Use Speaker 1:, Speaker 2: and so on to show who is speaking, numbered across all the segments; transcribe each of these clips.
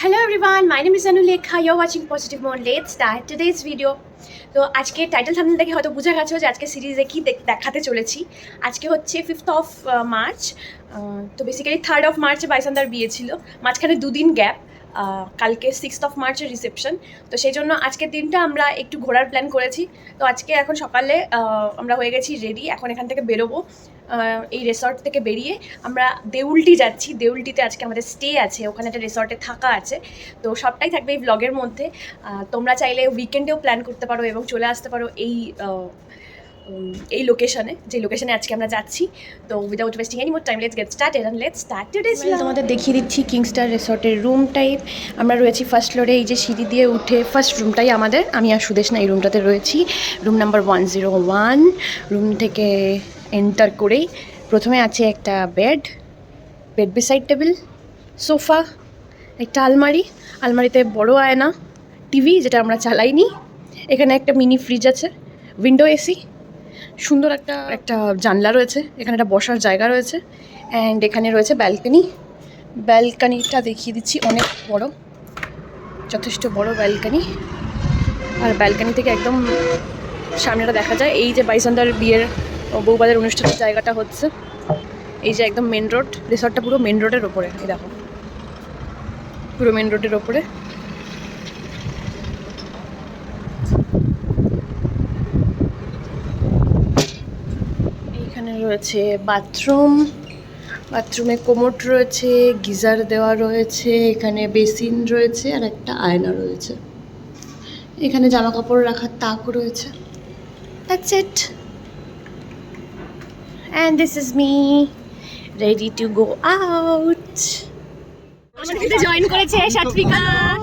Speaker 1: Hello everyone, my name is Anulekha. You're watching Positive Mode. Let's start today's video. তো আজকে title thumbnail দেখে হয়তো বুঝে গেছো যে আজকে সিরিজে কি দেখাতে চলেছি। আজকে হচ্ছে 5th অফ মার্চ। তো বেসিক্যালি 3rd অফ মার্চে বাইসান্দার বিয়ে ছিল, মাঝখানে দুদিন গ্যাপ। কালকে 6th অফ মার্চের রিসেপশন। তো সেই জন্য আজকের দিনটা আমরা একটু ঘোরার প্ল্যান করেছি। তো আজকে এখন সকালে আমরা হয়ে গেছি রেডি, এখন এখান থেকে বেরোবো। এই রিসর্ট থেকে বেরিয়ে আমরা দেউলটি যাচ্ছি। দেউলটিতে আজকে আমাদের স্টে আছে, ওখানে একটা রিসর্টে থাকা আছে। তো সবটাই থাকবে এই ব্লগের মধ্যে। তোমরা চাইলে উইকেন্ডেও প্ল্যান করতে পারো এবং চলে আসতে পারো এই লোকেশনে, যে লোকেশনে আজকে আমরা যাচ্ছি। তো without wasting any more time, let's get started and let's start today's blog. তোমাদের দেখিয়ে দিচ্ছি কিংস্টার রিসর্টের রুম টাইপ। আমরা রয়েছি ফার্স্ট ফ্লোরে, এই যে সিঁড়ি দিয়ে উঠে ফার্স্ট রুমটাই আমাদের। আমি আর সুদেশ না এই রুমটাতে রয়েছি, রুম নাম্বার 101। রুম থেকে এন্টার করেই প্রথমে আছে একটা বেড বিসাইড টেবিল, সোফা, একটা আলমারিতে বড় আয়না, টিভি যেটা আমরা চালাইনি, এখানে একটা মিনি ফ্রিজ আছে, উইন্ডো এসি, সুন্দর একটা জানলা রয়েছে, এখানে একটা বসার জায়গা রয়েছে, অ্যান্ড এখানে রয়েছে ব্যালকানিটা দেখিয়ে দিচ্ছি, অনেক বড়, যথেষ্ট বড় ব্যালকানি। আর ব্যালকানি থেকে একদম সামনেটা দেখা যায় এই যে বাইসান্দার বিয়ের বউবাদের অনুষ্ঠানের জায়গাটা হচ্ছে। এই যে একদম মেন রোড, রিসর্টটা পুরো মেন রোডের ওপরে, এই দেখো পুরো মেন রোডের ওপরে। এইখানে রয়েছে বাথরুমে কোমোড রয়েছে, গিজার দেওয়া রয়েছে, এখানে বেসিন রয়েছে আর একটা আয়না রয়েছে, এখানে জামা কাপড় রাখার তাক রয়েছে। That's it. And this is me ready to go out. আমাদের সাথে জয়েন করেছে সাত্বিকা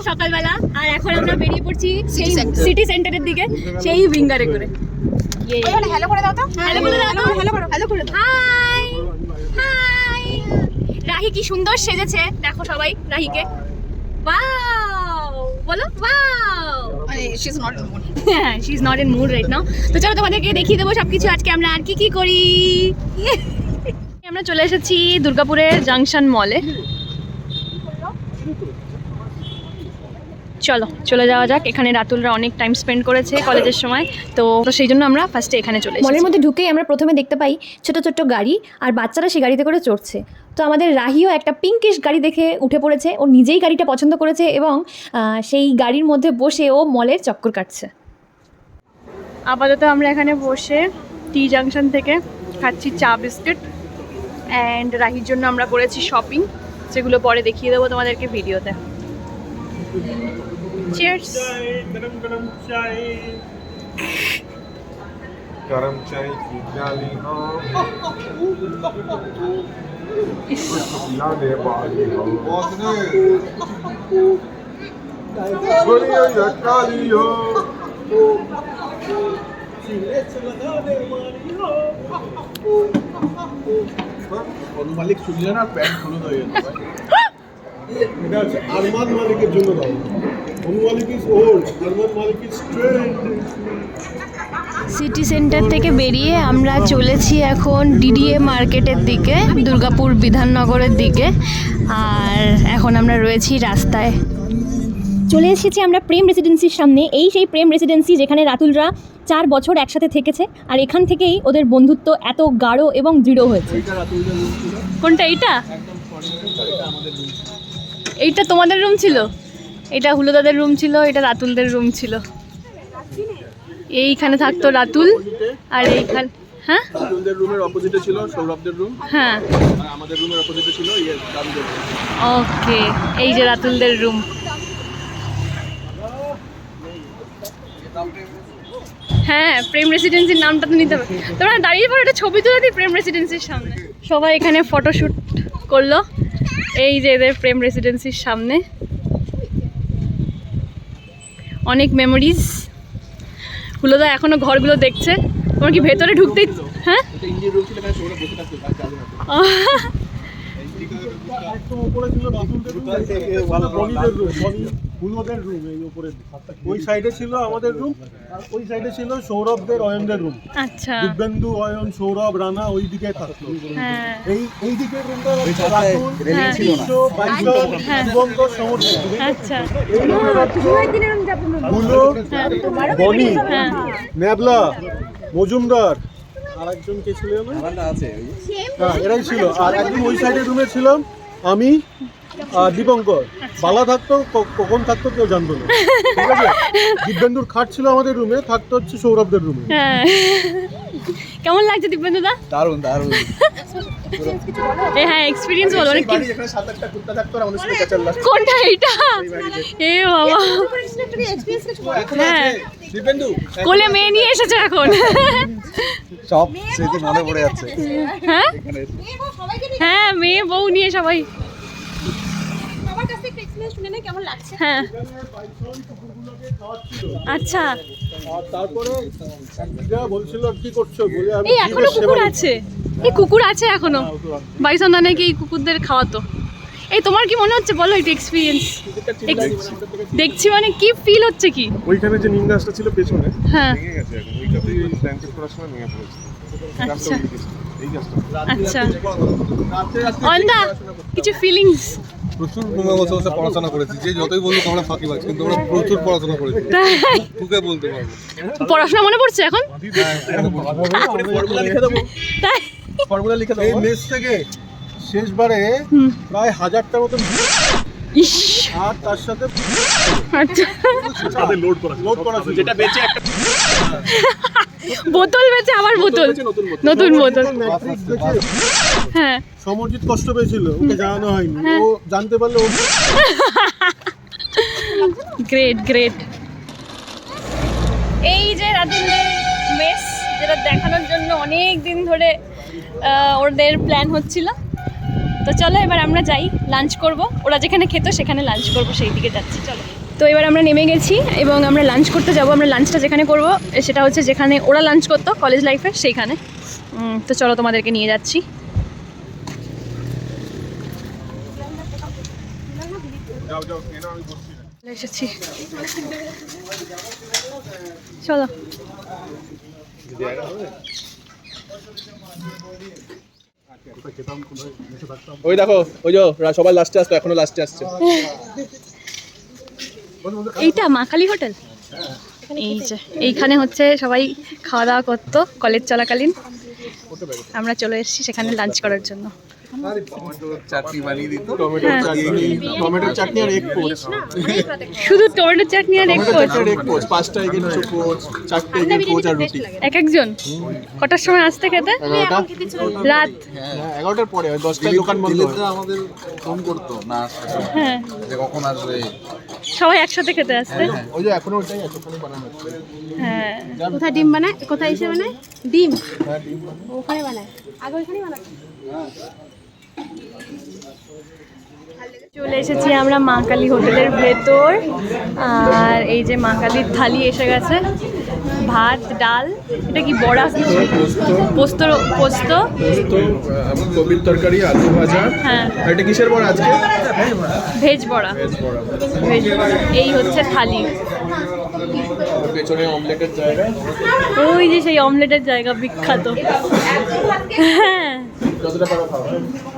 Speaker 1: সকালবেলা, আর এখন আমরা বেরিয়ে পড়ছি সেই সিটি সেন্টারের দিকে, সেই উইঙ্গারে করে। হ্যালো করে দাও তো, হ্যালো করে দাও, হ্যালো করে দাও। হাই হাই, রাহি কি সুন্দর সেজেছে দেখো সবাই রাহিকে। ওয়াও বলো wow.
Speaker 2: She's not in mood.
Speaker 1: She is not in mood right now. তো চলো তোমাদেরকে দেখিয়ে দেবো সবকিছু আজকে আমরা আর কি করি। আমরা চলে এসেছি দুর্গাপুরের জাংশন মলে। চলে যাওয়া যাক। এখানে রাতুলরা অনেক টাইম স্পেন্ড করেছে কলেজের সময়, তো সেই জন্য আমরা ফার্স্টে এখানে চলে এসেছি।
Speaker 3: মলের মধ্যে ঢুকেই আমরা প্রথমে দেখতে পাই ছোট ছোট গাড়ি, আর বাচ্চারা সেই গাড়িতে করে চড়ছে। তো আমাদের রাহিও একটা পিঙ্কিশ গাড়ি দেখে উঠে পড়েছে, ও নিজেই গাড়িটা পছন্দ করেছে এবং সেই গাড়ির মধ্যে বসে ও মলের চক্কর কাটছে।
Speaker 1: আপাতত আমরা এখানে বসে টি জাংশন থেকে খাচ্ছি চা বিস্কিট, অ্যান্ড রাহির জন্য আমরা করেছি শপিং, যেগুলো পরে দেখিয়ে দেবো তোমাদেরকে ভিডিওতে। Cheers.
Speaker 4: गरम चाय की प्याली हो, पिलाने वाली हो, बढ़िया काली हो,
Speaker 5: মালিক শুনলে না প্যান্ট খুলে দেয়।
Speaker 4: এটা হচ্ছে আরমান মালিকের জন্য দাও। Anu Malik is old, Armaan Malik is trend.
Speaker 3: City centre থেকে বেরিয়ে আমরা চলেছি এখন ডিডিএ মার্কেটের দিকে, দুর্গাপুর বিধাননগরের দিকে। আর এখন আমরা রয়েছি রাস্তায়। চলে এসেছি আমরা প্রেম রেসিডেন্সির সামনে। এই সেই প্রেম রেসিডেন্সি যেখানে রাতুলরা 4 বছর একসাথে থেকেছে, আর এখান থেকেই ওদের বন্ধুত্ব এত গাঢ় এবং দৃঢ় হয়েছে।
Speaker 1: কোনটা এইটা? এইটা তোমাদের রুম ছিল, এটা হুলোদাদের রুম ছিল, এটা রাতুলদের রুম ছিল। এইখানে থাকতো রাতুল, আর এইখানে হ্যাঁ
Speaker 5: রাতুলদের রুমের অপোজিটে ছিল সৌরভদের রুম,
Speaker 1: হ্যাঁ,
Speaker 5: আর আমাদের রুমের অপোজিটে ছিল দাদুদের রুম।
Speaker 1: ওকে, এই যে রাতুলদের রুম। হ্যাঁ, প্রেম রেসিডেন্সির নামটা তো নিতে হবে। তোমরা দাঁড়িয়ে পড়ো, একটা ছবি তুলে দিই প্রেম রেসিডেন্সির সামনে। সবাই এখানে ফটোশ্যুট করলো, এই যে এদের প্রেম রেসিডেন্সির সামনে। অনেক মেমোরিজ। হুলোদা এখনো ঘরগুলো দেখছে। তোমার কি ভেতরে ঢুকতেই? হ্যাঁ,
Speaker 5: এটা ইন্ডিয়ান রুম ছিল, এখানে সৌরভ বসে থাকতো কাজ চালু হতো।
Speaker 4: একদম উপরে ছিল রাতুলদের রুম, বনিদের রুম, হলুদের রুম এই উপরে, ওই সাইডে ছিল আমাদের রুম, আর ওই সাইডে ছিল সৌরভদের অয়নদের রুম।
Speaker 3: আচ্ছা
Speaker 4: দিব্যেন্দু, অয়ন, সৌরভ, রানা ওই দিকে থাকতো।
Speaker 3: হ্যাঁ
Speaker 4: এই দিকের রুমটা রাতুল, বিষ্ণু, বাইশল, শুভঙ্কর, সমর্থ।
Speaker 3: আচ্ছা
Speaker 4: এই রুমটা গুলো, বনি, ন্যাবলা, মজুমদার, আর একজন কে ছিল না? হ্যাঁ, এরাই ছিল। আর একদম ওই সাইডের রুমে ছিলাম আমি আর দীপঙ্কর। বালা থাকতো, কখন থাকতো কেউ জানতো না, ঠিক আছে? দিব্যেন্দুর খাট ছিল আমাদের রুমে, থাকতো হচ্ছে সৌরভদের রুমে।
Speaker 3: হ্যাঁ কেমন লাগছে দিব্যেন্দু দা?
Speaker 5: দারুণ দারুণ।
Speaker 3: হ্যাঁ এক্সপিরিয়েন্স বলো অনেক।
Speaker 5: বাড়ি যেখানে 7-8টা কুত্তা থাকতো আর আমাদের সাথে ক্যাচার লাগতো।
Speaker 3: কোনটা এইটা? এ বাবা হ্যাঁ
Speaker 5: দিব্যেন্দু
Speaker 3: কোলে মেয়ে নিয়ে এসেছে এখন।
Speaker 5: সব স্মৃতি মনে পড়ে যাচ্ছে।
Speaker 3: হ্যাঁ হ্যাঁ মেয়ে বউ নিয়ে সবাই। হ্যাঁ আচ্ছা
Speaker 4: আর তারপরে যা বলছিল কি করছো বলে আমি
Speaker 3: এই এখনো কুকুর আছে, এই কুকুর আছে এখনো। বাইসন দা নাকি এই কুকুরদের খাওয়াতো। এই তোমার কি মনে হচ্ছে বলো এটা এক্সপিরিয়েন্স? দেখছি মানে কি ফিল হচ্ছে কি?
Speaker 4: ওইখানে যে নিম গাছটা ছিল পেছনে
Speaker 3: হ্যাঁ
Speaker 4: ভেঙে গেছে এখন, ওইটাতেই প্ল্যান্টেড করার সময় ভেঙে পড়েছে।
Speaker 3: আচ্ছা
Speaker 4: এই গাছটা
Speaker 3: আচ্ছা অন্দা কিছু ফিলিংস?
Speaker 2: প্রচুর রুমে বসে বসে পড়াশোনা করেছি, যে যতই বলুক আমরা ফাঁকি পাচ্ছি, কিন্তু আমরা প্রচুর পড়াশোনা করেছি, তোকে বলতে পারবো।
Speaker 3: পড়াশোনা মনে পড়ছে এখন?
Speaker 5: ফর্মুলা লিখে দেবো,
Speaker 3: তাই
Speaker 5: ফর্মুলা লিখে
Speaker 4: এই
Speaker 5: দেবো।
Speaker 4: মেস থেকে শেষবারে প্রায় 1000টার মতন,
Speaker 3: ইস
Speaker 4: আর তার সাথে
Speaker 3: আচ্ছা
Speaker 4: লোড করা ছিল।
Speaker 5: যেটা বেঁচে একটা
Speaker 3: বোতল বেচে আবার বোতল, নতুন বোতল।
Speaker 4: ম্যাট্রিক্স দেখে
Speaker 3: হ্যাঁ
Speaker 4: সমরজিৎ কষ্ট পেয়েছিল, ওকে জানানো হয়নি, ও জানতে পারলে ও
Speaker 3: গ্রেট গ্রেট। এই যে রাতুলদের মেস, যেটা দেখানোর জন্য অনেক দিন ধরে ওদের প্ল্যান হচ্ছিল। তো চলো এবার আমরা যাই, লাঞ্চ করব। ওরা যেখানে খেত সেখানে লাঞ্চ করব, সেই দিকে যাচ্ছি। চলো। তো এবার আমরা নেমে গেছি এবং আমরা লাঞ্চ করতে যাব। আমরা লাঞ্চটা যেখানে করব সেটা হচ্ছে যেখানে ওরা লাঞ্চ করতো কলেজ লাইফে, সেইখানে। তো চলো তোমাদেরকে নিয়ে যাচ্ছি। এসেছি, চলো।
Speaker 5: ওই দেখো, ওই যে সবাই লাস্টে আসতো, এখনো লাস্টে আসছে।
Speaker 3: এইটা মা কালী হোটেল। এই যে এইখানে হচ্ছে সবাই খাওয়া দাওয়া করতো কলেজ চলাকালীন। আমরা চলে এসেছি সেখানে লাঞ্চ করার জন্য।
Speaker 2: চাটনি বানিয়ে দিত,
Speaker 5: টমেটোর চাটনি আর এগ পোচ।
Speaker 3: শুধু টমেটো চাটনি আর এক পোচ?
Speaker 5: এগ পোচ, 5টা এগের পোচ, 4টে এগের পোচ আর রুটি।
Speaker 3: এক একজন কটার সময় আসতে খেতে? রাত
Speaker 5: 11টার পরে, 10টায় দোকান বন্ধ হয়।
Speaker 2: আমাদের ফোন করতো না আসার সময়,
Speaker 3: হ্যাঁ
Speaker 2: যে কখন আসবে।
Speaker 3: সবাই একসাথে খেতে আসতে।
Speaker 5: ওই যে এখনো ওটাই আছে, ওখানে বানানো হচ্ছে।
Speaker 3: হ্যাঁ
Speaker 1: কোথায় ডিম বানায়, কোথায় এসে বানায় ডিম? ওখানে বানায়, আগে ওখানে বানায়।
Speaker 3: চলে এসেছি আমরা মা কালী হোটেলের ভেতর। আর এই যে মা কালীর থালি এসে গেছে, ভাত, ডাল, এটা কি বড়া, পোস্ত, পোস্ত,
Speaker 5: কবির তরকারি, আলু ভাজা।
Speaker 3: হ্যাঁ
Speaker 5: আর এটা কিসের বড়া আজকে?
Speaker 3: ভেজ বড়া, ভেজ বড়া। এই হচ্ছে থালি।
Speaker 5: পেছনে অমলেটের জায়গা।
Speaker 3: ওই যে সেই অমলেটের জায়গা বিখ্যাত। হ্যাঁ
Speaker 5: যতটা পারো খাও,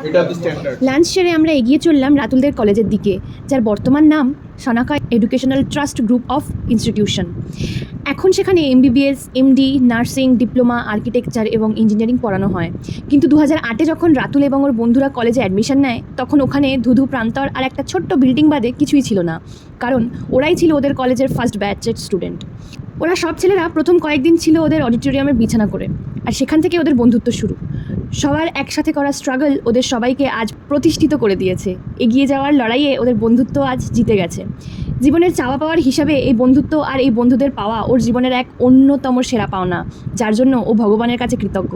Speaker 5: এটা হচ্ছে স্ট্যান্ডার্ড।
Speaker 3: লাঞ্চ সেরে আমরা এগিয়ে চললাম রাতুলদের কলেজের দিকে, যার বর্তমান নাম Sanaka educational trust group of institution. এখন সেখানে MBBS, MD, nursing, diploma, architecture এবং ইঞ্জিনিয়ারিং পড়ানো হয়। কিন্তু 2008-এ যখন রাতুল এবং ওর বন্ধুরা কলেজে অ্যাডমিশন নেয়, তখন ওখানে ধুধু প্রান্তর আর একটা ছোট্ট বিল্ডিং বাদে কিছুই ছিল না, কারণ ওরাই ছিল ওদের কলেজের ফার্স্ট ব্যাচের স্টুডেন্ট। ওরা সব ছেলেরা প্রথম কয়েকদিন ছিল ওদের অডিটোরিয়ামের বিছানা করে, আর সেখান থেকে ওদের বন্ধুত্ব শুরু। সবার একসাথে করা স্ট্রাগল ওদের সবাইকে আজ প্রতিষ্ঠিত করে দিয়েছে। এগিয়ে যাওয়ার লড়াইয়ে ওদের বন্ধুত্ব আজ জিতে গেছে। জীবনের চাওয়া পাওয়ার হিসাবে এই বন্ধুত্ব আর এই বন্ধুদের পাওয়া ওর জীবনের এক অন্যতম সেরা পাওনা, যার জন্য ও ভগবানের কাছে কৃতজ্ঞ।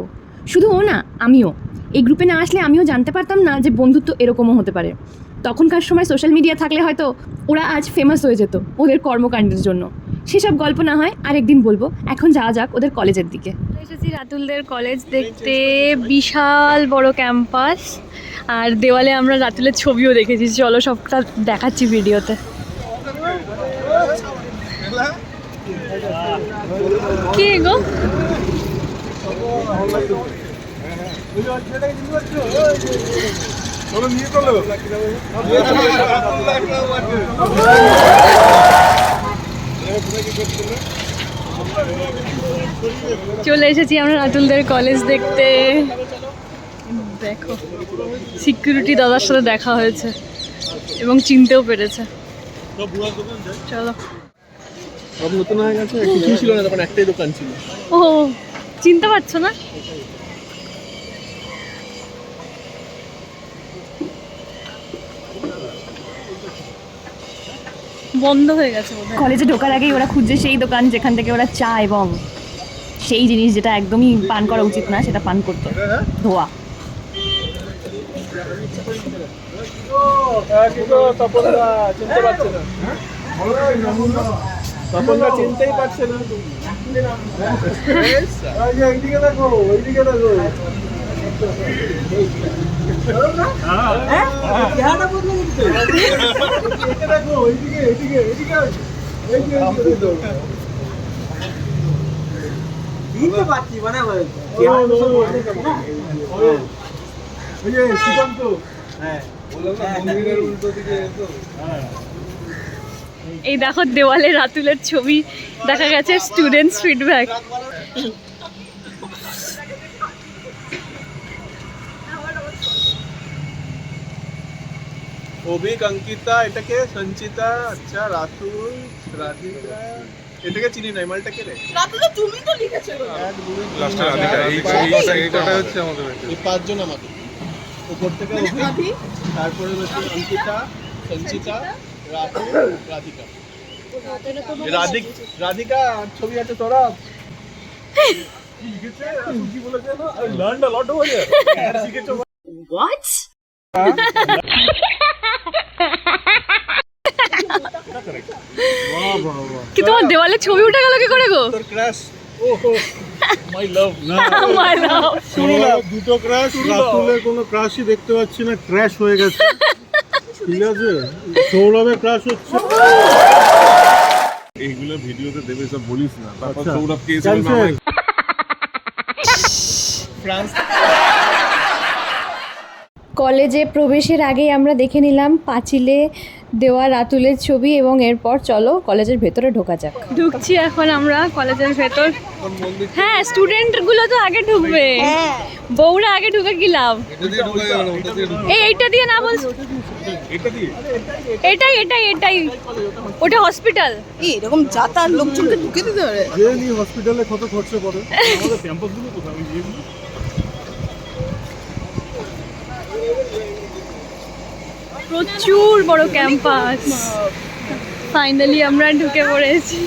Speaker 3: শুধু ও না, আমিও। এই গ্রুপে না আসলে আমিও জানতে পারতাম না যে বন্ধুত্ব এরকমও হতে পারে। তখনকার সময় সোশ্যাল মিডিয়া থাকলে হয়তো ওরা আজ ফেমাস হয়ে যেত ওদের কর্মকাণ্ডের জন্য। সেসব গল্প না হয় আরেকদিন বলবো, এখন যাওয়া যাক ওদের কলেজের দিকে। এসেছি রাতুলদের কলেজ দেখতে, বিশাল বড় ক্যাম্পাস, আর দেওয়ালে আমরা রাতুলের ছবিও দেখেছি। চলো সবটা দেখাচ্ছি ভিডিওতে। কে গো?
Speaker 4: চলো নিয়ে চলো।
Speaker 3: চলে এসেছি আমরা রাতুলদের কলেজ দেখতে। দেখো সিকিউরিটি দাদার সাথে দেখা হয়েছে এবং চিনতেও পেরেছে। চলো।
Speaker 5: সব নতুন হয়ে গেছে, কিছুই ছিল না তখন, একটাই দোকান ছিল।
Speaker 3: ও চিনতে পারছো না? বন্ধ হয়ে গেছে বোধহয়। কলেজে ঢোকার আগেই ওরা খুঁজছে সেই দোকান যেখান থেকে ওরা চা এবং সেই জিনিস যেটা একদমই পান করা উচিত না সেটা পান করতো, ধোয়া।
Speaker 5: চিনতে পারছে না, তপনদা চিনতেই পারছে না।
Speaker 4: এইদিকে দেখো, এইদিকে দেখো।
Speaker 3: এই দেখো দেওয়ালে রাতুলের ছবি দেখা গেছে, স্টুডেন্টস ফিডব্যাক।
Speaker 5: অভিক, অঙ্কিতা, এটাকে সঞ্চিতা, আচ্ছা রাতুল, রাধিকা, এটাকে চিনি না, মালটাকে রে
Speaker 2: লাস্টে রাধিকা, এইটা হচ্ছে আমাদের
Speaker 5: এই পাঁচজন আমাদের উপর থেকে অভিক, তারপরে হচ্ছে অঙ্কিতা, সঞ্চিতা, রাতুল, রাধিকা। রাধিকা ছবি আছে তোরা কি বলেছে না, I learned a lot over here.
Speaker 3: What? কি তোমার দেওয়ালে ছবি উঠে গেল কি করে গো?
Speaker 5: তোর ক্রাশ, ওহো মাই লাভ।
Speaker 3: My love.
Speaker 4: দুটো ক্র্যাশ, রাতুলের কোনো ক্র্যাশই দেখতে পাচ্ছি না, ক্র্যাশ হয়ে গেছে। ঠিক আছে, সৌরভের ক্র্যাশ হচ্ছে।
Speaker 2: এইগুলো ভিডিওতে দেবে, সব বলিস না। তারপর
Speaker 4: আচ্ছা,
Speaker 2: সৌরভ কে
Speaker 4: cancel।
Speaker 5: ফ্রান্স
Speaker 3: কলেজে প্রবেশের আগেই আমরা দেখে নিলাম পাঁচিলে দেওয়া রাতুলের ছবি এবং এরপর চলো কলেজের ভেতরে ঢোকা যাক। ঢুকছি এখন আমরা কলেজের ভেতর। হ্যাঁ, স্টুডেন্টগুলো তো আগে ঢুকবে, বউরা আগে ঢুকে কি লাভ?
Speaker 2: এটা দিয়ে ঢুকা যাবে না, ওটা দিয়ে ঢুকা।
Speaker 3: এইটা দিয়ে না বলছো?
Speaker 2: এটা দিয়ে
Speaker 3: এটাই ওটা হসপিটাল।
Speaker 1: এরকম যাতার লোকজনকে ঢুকে দিতে পারে?
Speaker 4: যে নি হসপিটালে কত খরচা পড়ে।
Speaker 2: আমাদের ক্যাম্পাসগুলো কোথায়? আমি গিয়ে
Speaker 3: প্রচুর বড় ক্যাম্পাস। ফাইনালি আমরা ঢুকে পড়েছি।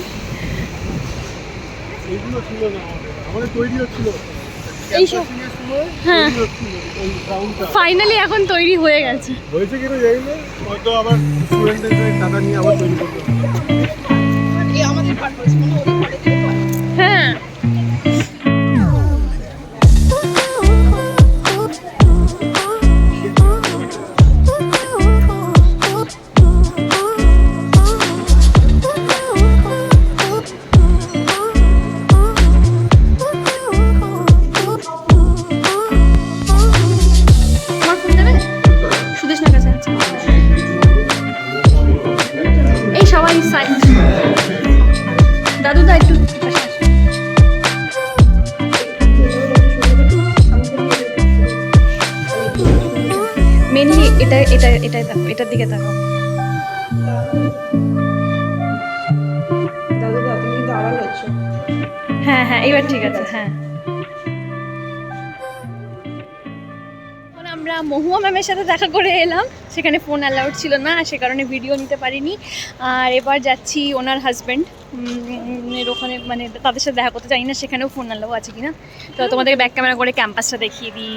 Speaker 4: এইগুলো ছিল না আমাদের তৈরি হচ্ছিল।
Speaker 3: এইসব হ্যাঁ
Speaker 4: এই গ্রাউন্ডটা
Speaker 3: ফাইনালি এখন তৈরি হয়ে গেছে।
Speaker 4: হয়েছে কিনা জানি না, হয়তো আবার স্টুডেন্টদের টাকা নিয়ে আবার তৈরি করতে হবে।
Speaker 3: হ্যাঁ এই সবাই সাইড। দাদু দা একটু মেনলি এটাই দেখো, এটার দিকে দেখো। হ্যাঁ হ্যাঁ এবার ঠিক আছে। হ্যাঁ এখন আমরা মহুয়া ম্যামের সাথে দেখা করে এলাম, সেখানে ফোন অ্যালাউড ছিল না, সে কারণে ভিডিও নিতে পারিনি। আর এবার যাচ্ছি ওনার হাজব্যান্ড এর ওখানে, মানে তাদের সাথে দেখা করতে চাই না, সেখানেও ফোন অ্যালাউ আছে কিনা। তো তোমাদেরকে ব্যাক ক্যামেরা করে ক্যাম্পাসটা দেখিয়ে দিই।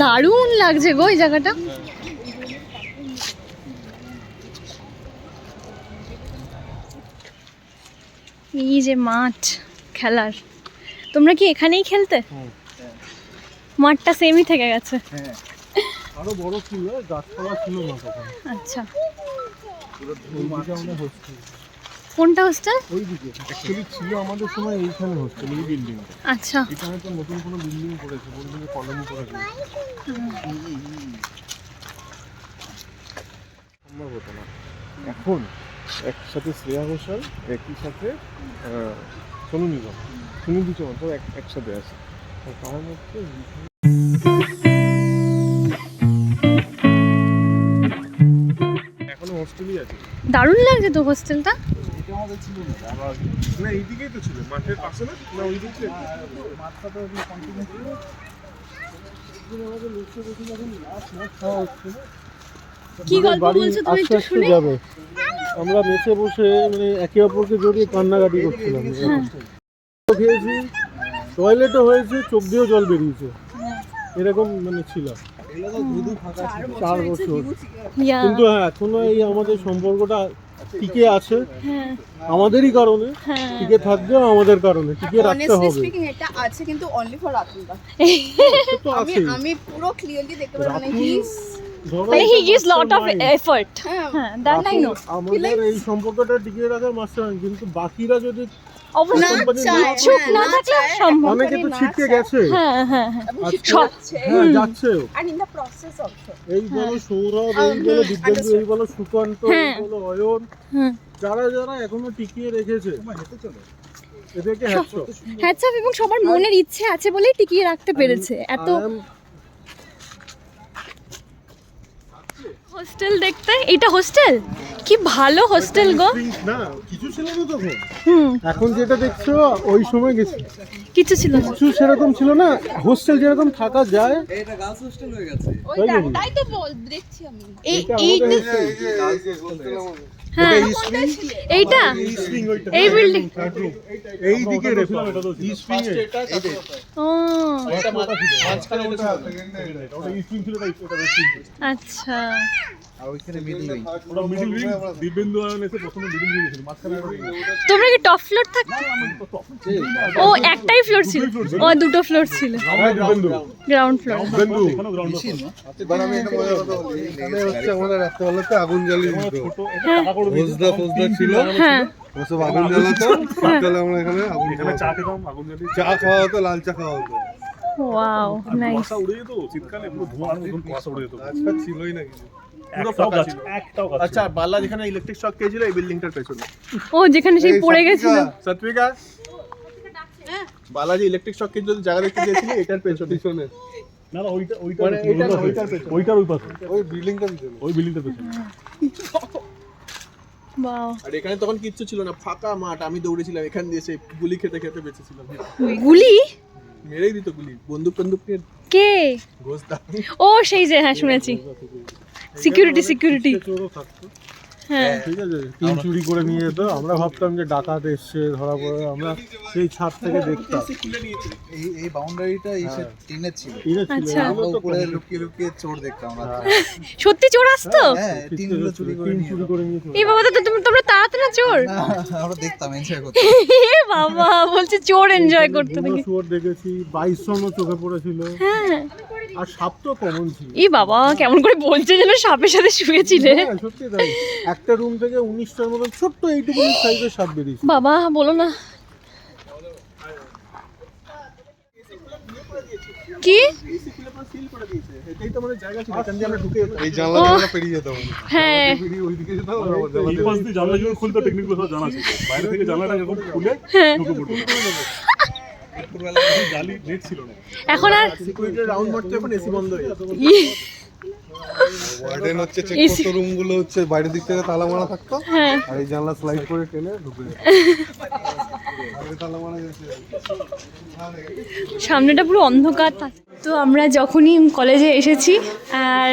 Speaker 3: দারুণ লাগছে গো এই জায়গাটা। এই যে মাঠ খেলার, তোমরা কি এখানেই খেলতে? মাঠটা সেমই থেকে গেছে।
Speaker 4: আরো বড় ছিল, গাছপালা ছিল না তখন।
Speaker 3: আচ্ছা কোনটা হোস্টেল?
Speaker 4: ওইদিকে অ্যাকচুয়ালি ছিল আমাদের সময় এইখানে হোস্টেল, এই বিল্ডিং।
Speaker 3: আচ্ছা,
Speaker 4: এখানে তো নতুন কোনো বিল্ডিং করেছে, বলতে কলোনি করেছে। সম্ভব হতো না। এখন একসাথে শ্রেয়া ঘোষাল, একই সাথে সোনু নিগম, সুনীল চৌহান সব একসাথে আছে। তার কারণ হচ্ছে এখনো হোস্টেলই আছে।
Speaker 3: দারুণ লাগছে তো হোস্টেলটা।
Speaker 4: এটা আমাদের ছিল না, আবার না এইদিকেই তো ছিল, মাঠের পাশে না, না ওই দিকে মাঠটা তো কন্টিনিউ ছিল। আমাদের লোকটা দেখি যখন লাস্ট ম্যাচ খাওয়া হচ্ছে,
Speaker 3: কি গল্প বলছো তুমি একটু শুনি?
Speaker 4: যাবে, আমরা মেসে বসে মানে একে অপরকে জড়িয়ে কান্নাকাটি করছিলাম। খেয়েছি, টয়লেটও হয়েছে, চোখ দিয়েও জল বেরিয়েছে, এরকম মানে ছিল 4 বছর। কিন্তু হ্যাঁ, এখনো এই আমাদের সম্পর্কটা টিকে আছে আমাদেরই কারণে, টিকে থাকবেও আমাদের কারণে, টিকে রাখতে হবে।
Speaker 6: এটা আছে কিন্তু অনলি ফর রাতুলদা।
Speaker 4: তো আছে,
Speaker 6: আমি পুরো ক্লিয়ারলি দেখতে পারি, মানে
Speaker 3: মানে he gives lot of effort. হ্যাঁ, that I know.
Speaker 4: আমাদের এই সম্পর্কটা টিকিয়ে রাখার মাস্টার, কিন্তু বাকিরা যদি
Speaker 3: অবশ্যই
Speaker 6: চায়,
Speaker 3: চুপ না থাকলে সম্ভব।
Speaker 4: অনেকে তো ছিটকে গেছে,
Speaker 3: হ্যাঁ হ্যাঁ হ্যাঁ,
Speaker 4: হ্যাঁ যাচ্ছেও।
Speaker 6: and in the process also
Speaker 4: এই বলো সৌরভ, এই বলো দিব্যেন্দু, এই বলো সুকান্ত, এই বলো অয়ন, যারা যারা এখনো টিকিয়ে রেখেছে এদেরকে
Speaker 3: হ্যাটস অফ। এবং সবার মনের ইচ্ছে আছে বলেই টিকিয়ে রাখতে পেরেছে। এত হোস্টেল দেখতে, এটা হোস্টেল কি ভালো হোস্টেল গো।
Speaker 4: না কিছু ছিল না তখন, এখন যেটা দেখছো ওই সময় গেছি
Speaker 3: কিছু ছিল না,
Speaker 4: কিছু সেরকম ছিল না। হোস্টেল যেরকম থাকা যায়,
Speaker 5: এটা গার্লস হোস্টেল হয়ে গেছে।
Speaker 6: তাই তো দেখছি আমি।
Speaker 3: এই
Speaker 4: হ্যাঁ
Speaker 3: এইটা এই বিল্ডিং
Speaker 4: এই দিকে রেখো, ইস্ট উইং এ
Speaker 3: ও
Speaker 5: এটা মাঝখানে ওটা
Speaker 4: ওটা ইস্ট উইং ছিল, তাই ওটা ওয়েস্ট উইং।
Speaker 3: আচ্ছা,
Speaker 5: আর ওইখানে মিডল উইং।
Speaker 4: ওটা মিডল উইং, দিব্যেন্দু আয়ন এসে প্রথমে মিডল উইং ছিল, মাঝখানে
Speaker 3: তোমরা কি টপ ফ্লোর থাকতে? ও একটাই ফ্লোর ছিল, ও দুটো ফ্লোর ছিল,
Speaker 4: দিব্যেন্দু
Speaker 3: গ্রাউন্ড ফ্লোর।
Speaker 4: দিব্যেন্দু
Speaker 2: এবার আমি একটা মজার কথা বলি, এখানে হচ্ছে আমাদের রাত্রেবেলাতে আগুন জ্বালিয়ে দিত। ফোজদা ছিল,
Speaker 3: হ্যাঁ
Speaker 2: ওরা সব আগুন জ্বালাতাম, শীতকালে আমরা এখানে আগুন
Speaker 4: এখানে চা খেতাম, আগুন জ্বালিয়ে
Speaker 2: চা খাওয়া হতো, লাল চা খাওয়া হতো।
Speaker 3: Wow nice.
Speaker 4: কুয়াশা উড়ে যেত শীতকালে, পুরো ধোঁয়ার মতন কুয়াশা উড়ে যেত।
Speaker 2: আজকাল ছিলই না কিছু।
Speaker 4: পুরো ফাঁকা ছিল, একটাও গাছ ছিল না।
Speaker 5: আচ্ছা, বাল্লা যেখানে ইলেকট্রিক শক খেয়েছিল এই বিল্ডিংটার পেছনে।
Speaker 3: ও যেখানে সেই পড়ে গেছিল।
Speaker 5: সাত্বিকা, বালাজি ইলেকট্রিক শক খেয়েছিল, জায়গা দেখতে গিয়েছিলি, এটার পেছনে।
Speaker 4: না না ওইটা
Speaker 5: মানে ওইটার পেছনে।
Speaker 4: ওইটার ওই পাশে,
Speaker 2: ওই বিল্ডিংটা পিছনে।
Speaker 4: ওই বিল্ডিংটার পেছনে।
Speaker 3: ওয়াও,
Speaker 5: আর এখানে তখন কিচ্ছু ছিল না, ফাঁকা মাঠ। আমি দৌড়েছিলাম এখান দিয়ে, সেই গুলি খেতে খেতে বেঁচেছিলাম।
Speaker 3: গুলি
Speaker 5: মেরেই দিত গুলি, বন্দুক নিয়ে
Speaker 3: কে?
Speaker 5: ঘোষদা।
Speaker 3: ও সেই যে, হ্যাঁ শুনেছি, সিকিউরিটি।
Speaker 4: চোরও থাকতো,
Speaker 3: হ্যাঁ
Speaker 4: ঠিক আছে, টিন চুরি করে নিয়ে যেত। আমরা ভাবতাম যে ডাকাত এসছে, ধরা পড়ে। আমরা সেই ছাদ থেকে দেখতাম।
Speaker 7: এই বাউন্ডারিটা এসে টিনের ছিল,
Speaker 4: টিনের ছিল,
Speaker 3: আচ্ছা।
Speaker 4: এগুলো তো
Speaker 7: উপরে লুকিয়ে লুকিয়ে চোর দেখতাম আমরা।
Speaker 3: সত্যি চোর আসতো?
Speaker 7: হ্যাঁ, টিনগুলো চুরি করে
Speaker 4: টিন
Speaker 7: নিয়ে
Speaker 4: চুরি করে নিয়ে চলে
Speaker 3: এই বাবা, তো তোমরা তাড়াতে না চোর?
Speaker 7: না, আমরা দেখতাম, এনজয় করতাম।
Speaker 3: এ বাবা বলছে চোর এনজয় করতে
Speaker 4: বুনো
Speaker 3: নাকি?
Speaker 4: শুয়োর দেখেছি, বাইসনও চোখে পড়েছিল,
Speaker 3: হ্যাঁ।
Speaker 4: আর সাপ তো কমন ছিল।
Speaker 3: এই বাবা কেমন করে বলছে যেন সাপের সাথে শুয়েছিলে।
Speaker 4: হ্যাঁ, সত্যি তাই। একটা রুম থেকে 19টার মতো ছোট্ট এইটুকু সাইজের সাপ বেরিয়েছে।
Speaker 3: বাবা বলো না, কি?
Speaker 5: এটাই তো আমাদের জায়গা ছিল, এখান দিয়ে আমরা ঢুকে যেতাম।
Speaker 2: এই জানলা দিয়ে আমরা পেরিয়ে যেতাম।
Speaker 3: হ্যাঁ
Speaker 2: পেরিয়ে ওইদিকে যেতাম, আর আবার
Speaker 4: এই পাশ দিয়ে জানলা যখন খুলতো, টেকনিকগুলো সব জানা ছিল। বাইরে থেকে জানলাটা এরকম খুলে ঢুকে পড়তো। জালি নেট ছিল না।
Speaker 3: এখন আর
Speaker 5: সিকিউরিটি রাউন্ড মারতে এখন এসি বন্ধ হয়ে যেত।
Speaker 2: ওয়ার্ডেন হচ্ছে চেক করতো রুমগুলো, হচ্ছে বাইরের দিক থেকে তালা মারা থাকতো, আর এই জানলা স্লাইড করে টেনে ঢুকে যেত। বাইরে তালা মারা গেছে।
Speaker 3: সামনেটা পুরো অন্ধকার। তো আমরা যখনই কলেজে এসেছি, আর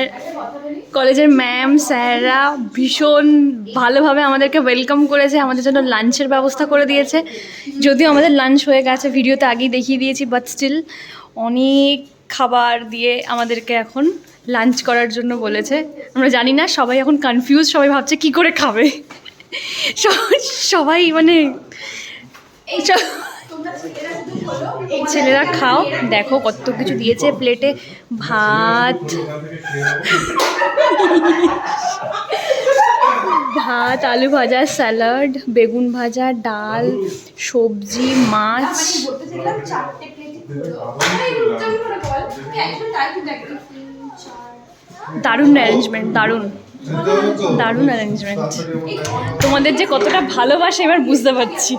Speaker 3: কলেজের ম্যাম স্যাররা ভীষণ ভালোভাবে আমাদেরকে ওয়েলকাম করেছে, আমাদের জন্য লাঞ্চের ব্যবস্থা করে দিয়েছে। যদিও আমাদের লাঞ্চ হয়ে গেছে, ভিডিওতে আগেই দেখিয়ে দিয়েছি, বাট স্টিল অনেক খাবার দিয়ে আমাদেরকে এখন লাঞ্চ করার জন্য বলেছে। আমরা জানি না, সবাই এখন কনফিউজ, সবাই ভাবছে কি করে খাবে। সবাই মানে ছেলেরা খাও, দেখো কত কিছু দিয়েছে প্লেটে। ভাত, ভাত, আলু ভাজা, স্যালাড, বেগুন ভাজা, ডাল, সবজি, মাছ। দারুণ অ্যারেঞ্জমেন্ট, দারুণ দারুণ অ্যারেঞ্জমেন্ট। তোমাদের যে কতটা ভালোবাসে এবার বুঝতে পারছি।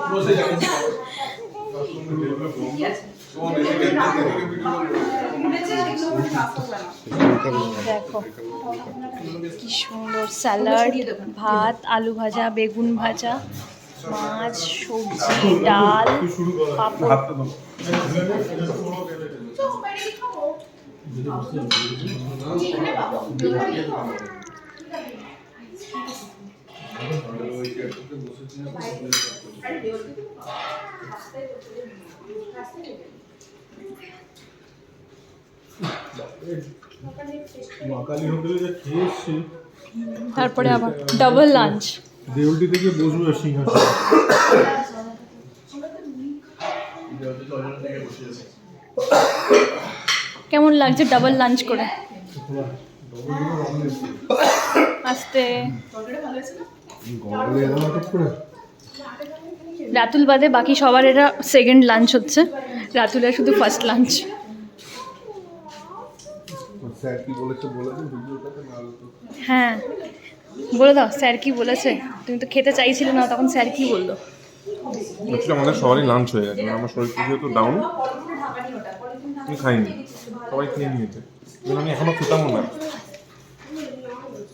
Speaker 3: দেখো কি সুন্দর স্যালাড, ভাত, আলু ভাজা, বেগুন ভাজা, মাছ, সবজি, ডাল, পাঁপড়।
Speaker 4: মাকালি হোটেলে যা খেয়ে এসছি,
Speaker 3: তারপরে আবার ডাবল লাঞ্চ।
Speaker 4: দেউলটি থেকে বসবে সিংহাসন।
Speaker 3: কেমন লাগছে ডাবল লাঞ্চ করে? আস্তে। রাতুল বাদে বাকি সবার এটা সেকেন্ড লাঞ্চ হচ্ছে, রাতুলের শুধু ফার্স্ট লাঞ্চ।
Speaker 2: স্যার কি বলেছে বলে দিন ভিডিওটাতে, না হলে তো
Speaker 3: হ্যাঁ বলে দাও স্যার কি বলেছে। তুমি তো খেতে চাইছিলে না, তখন স্যার কি বললো?
Speaker 8: অ্যাকচুয়ালি আমাদের সবারই লাঞ্চ হয়ে গেছে, মানে আমার শরীরটা যেহেতু ডাউন, আমি খাইনি, সবাই খেয়ে নিয়েছে, কিন্তু আমি এখনও খেতামও না।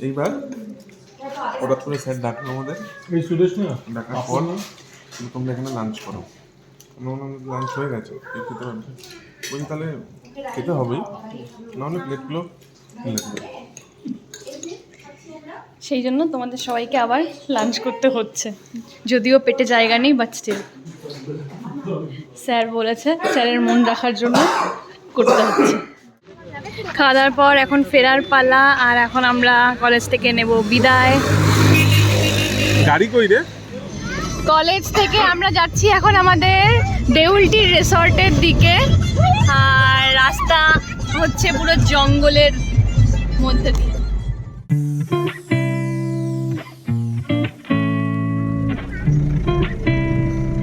Speaker 8: এইবার হঠাৎ করে স্যার ডাকলো আমাদের,
Speaker 4: এই সুদেশ না
Speaker 8: ডাকার পর তুমি তোমরা এখানে লাঞ্চ করো। আমরা লাঞ্চ হয়ে গেছে, কেউ খেতে পারছে, বলছি তাহলে খেতে হবেই, নাহলে প্লেটগুলো ফেলে দেবে।
Speaker 3: সেই জন্য তোমাদের সবাইকে আবার লাঞ্চ করতে হচ্ছে, যদিও পেটে জায়গা নেই, বাট স্টিল স্যার বলেছে, স্যারের মন রাখার জন্য করতে হচ্ছে। খাওয়া দাওয়ার পর এখন ফেরার পালা, আর এখন আমরা কলেজ থেকে নেব বিদায়।
Speaker 8: গাড়ি কই রে?
Speaker 3: কলেজ থেকে আমরা যাচ্ছি এখন আমাদের দেউলটি রিসর্টের দিকে, আর রাস্তা হচ্ছে পুরো জঙ্গলের মধ্যে দিয়ে।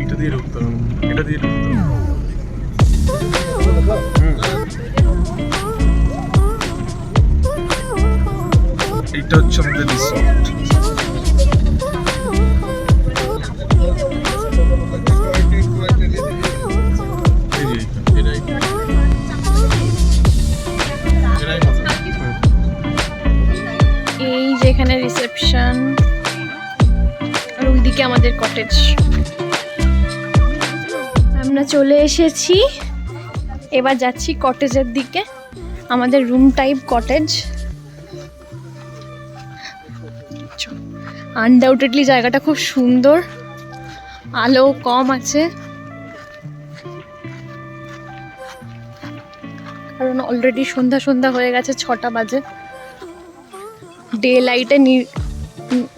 Speaker 8: এটা দিয়ে ঢুকতে হবে, এটা দিয়ে ঢুকতে হবে। এইটা হচ্ছে আমাদের রিসর্ট।
Speaker 3: এই যেখানে রিসেপশন, আর ওইদিকে আমাদের কটেজ। আমরা চলে এসেছি, এবার যাচ্ছি কটেজের দিকে। আমাদের রুম টাইপ কটেজ। আনডাউটেডলি জায়গাটা খুব সুন্দর, আলো কম আছে কারণ অলরেডি সন্ধ্যা সন্ধ্যা হয়ে গেছে, 6টা বাজে। ডে লাইটে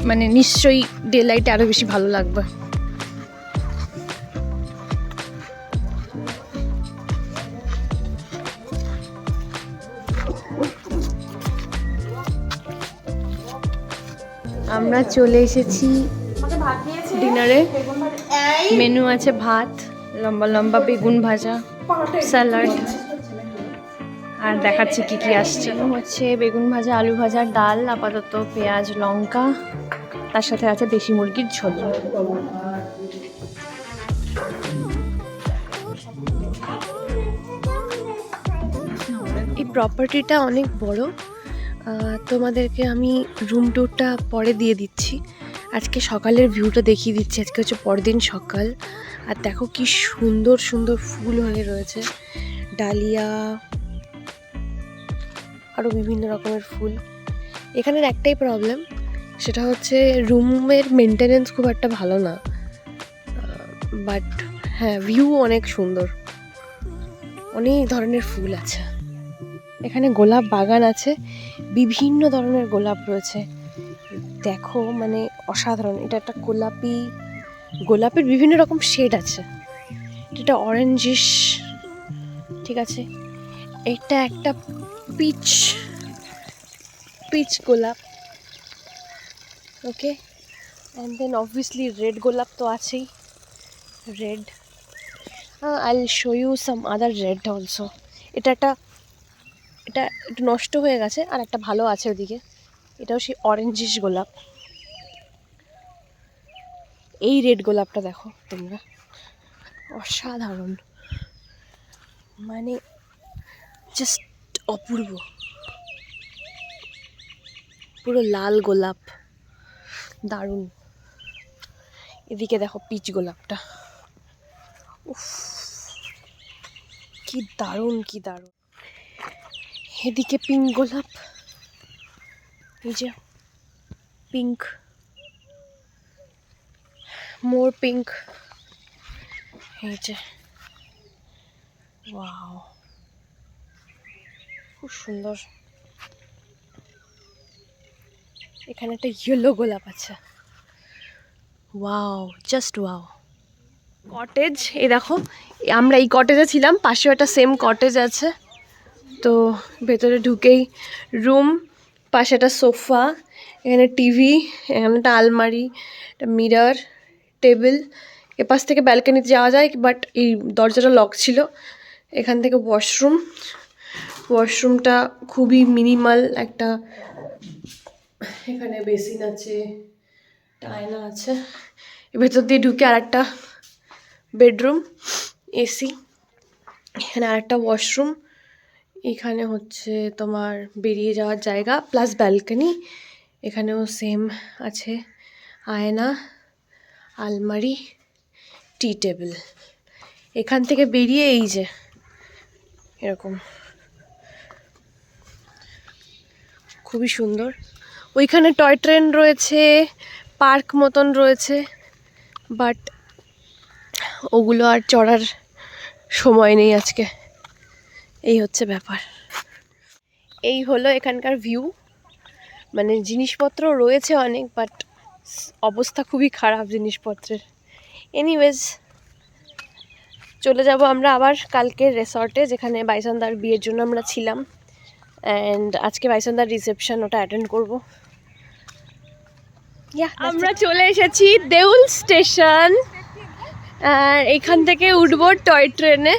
Speaker 3: মানে নিশ্চয়ই ডে লাইটে আরো বেশি ভালো লাগবে। আমরা চলে এসেছি ডিনারে। মেনু আছে ভাত, লম্বা লম্বা বেগুন ভাজা, স্যালাড, আর দেখাচ্ছি কি কি আসছে। হচ্ছে বেগুন ভাজা, আলু ভাজা, ডাল, আপাতত পেঁয়াজ লঙ্কা, তার সাথে আছে দেশি মুরগির ঝোল। এই প্রপার্টিটা অনেক বড়, তোমাদেরকে আমি রুম ট্যুরটা পরে দিয়ে দিচ্ছি। আজকে সকালের ভিউটা দেখিয়ে দিচ্ছি। আজকে হচ্ছে পরদিন সকাল, আর দেখো কি সুন্দর সুন্দর ফুল হয়ে রয়েছে, ডালিয়া, আরও বিভিন্ন রকমের ফুল। এখানের একটাই প্রবলেম, সেটা হচ্ছে রুমের মেনটেনেন্স খুব একটা ভালো না, বাট হ্যাঁ ভিউ অনেক সুন্দর, অনেক ধরনের ফুল আছে। এখানে গোলাপ বাগান আছে, বিভিন্ন ধরনের গোলাপ রয়েছে, দেখো মানে অসাধারণ। এটা একটা গোলাপের বিভিন্ন রকম শেড আছে, এটা অরেঞ্জিশ, ঠিক আছে। এটা একটা পিচ গোলাপ, okay.
Speaker 1: And then obviously red গোলাপ তো আছেই, red. I will show you some other red also. এটা একটু নষ্ট হয়ে গেছে, আর একটা ভালো আছে ওদিকে, এটাও সেই অরেঞ্জিশ গোলাপ। এই রেড গোলাপটা দেখো তোমরা, অসাধারণ, মানে জাস্ট অপূর্ব, পুরো লাল গোলাপ, দারুণ। এদিকে দেখো পিচ গোলাপটা, উফ কি দারুণ, কি দারুণ। এদিকে পিঙ্ক গোলাপ, এই যে পিঙ্ক, মোর পিঙ্ক, এই যে ওয়াও, খুব সুন্দর। এখানে একটা ইয়েলো গোলাপ আছে, ওয়াও, জাস্ট ওয়াও। কটেজ, এই দেখো আমরা এই কটেজে ছিলাম, পাশেও একটা সেম কটেজ আছে। তো ভেতরে ঢুকেই রুম, পাশে একটা সোফা, এখানে টিভি, এখানে একটা আলমারি, একটা মিরর, টেবিল। এপাশ থেকে ব্যালকনিতে যাওয়া যায়, বাট এই দরজাটা লক ছিল। এখান থেকে ওয়াশরুমটা খুবই মিনিমাল একটা, এখানে বেসিন আছে, আয়না আছে। ভেতর দিয়ে ঢুকে আর একটা বেডরুম, এসি, এখানে আর একটা ওয়াশরুম, এখানে হচ্ছে তোমার বেরিয়ে যাওয়ার জায়গা প্লাস ব্যালকনি। এখানেও সেম আছে, আয়না, আলমারি, টি টেবিল। এখান থেকে বেরিয়ে এই যে এরকম, খুবই সুন্দর। ওইখানে টয় ট্রেন রয়েছে, পার্ক মতন রয়েছে, বাট ওগুলো আর চড়ার সময় নেই আজকে, এই হচ্ছে ব্যাপার। এই হলো এখানকার ভিউ, মানে জিনিসপত্র রয়েছে অনেক, বাট অবস্থা খুবই খারাপ জিনিসপত্রের। এনিওয়েজ, চলে যাব আমরা আবার কালকে রিসর্টে, যেখানে বাইসনদার বিয়ের জন্য আমরা ছিলাম। অ্যান্ড আজকে বাইসনদার রিসেপশন, ওটা অ্যাটেন্ড করবো। আমরা চলে এসেছি দেউল স্টেশন, আর এখান থেকে উঠবো টয় ট্রেনে।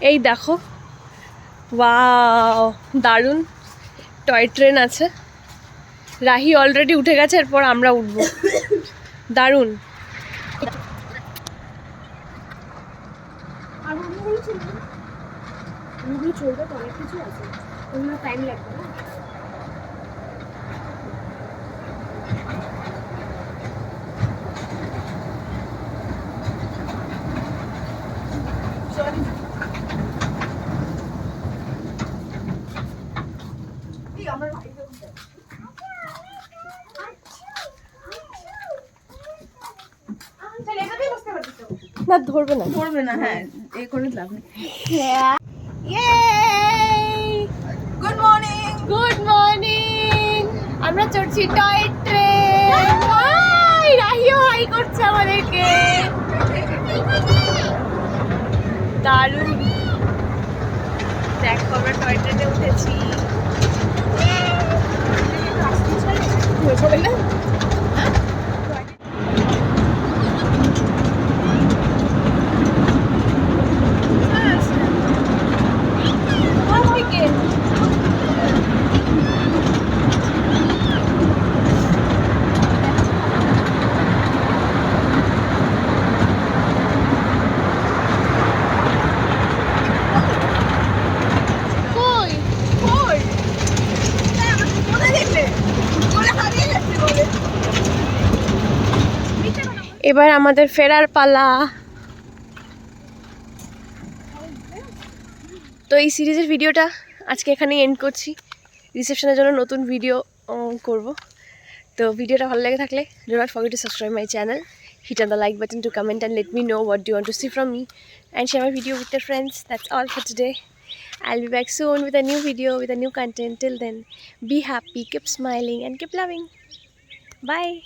Speaker 1: এই দেখো ওয়াও, দারুণ টয় ট্রেন আছে। রাহি অলরেডি উঠে গেছে, এরপর আমরা উঠবো, দারুণ। চলবে তো, অনেক কিছু আছে, ওগুলো টাইম লাগবে না। না ধরবে না,
Speaker 6: করবে না, হ্যাঁ এই করে লাভ নেই। Good morning,
Speaker 1: good morning. আমরা চড়ছি টয় ট্রেন, রাহিও হাই করছে আমাদেরকে, দারুণ। দেখো আমরা টয় ট্রেনে উঠেছি, না এবার আমাদের ফেরার পালা। তো এই সিরিজের ভিডিওটা আজকে এখানেই এন্ড করছি। রিসেপশনের জন্য নতুন ভিডিও করব। তো ভিডিওটা ভালো লেগে থাকলে do not forget to subscribe my channel, hit on the like button to comment and let me know what do you want to see from me, and share my video with your friends. That's all for today. I'll be back soon with a new video, with a new content. Till then, be happy, keep smiling and keep loving. Bye.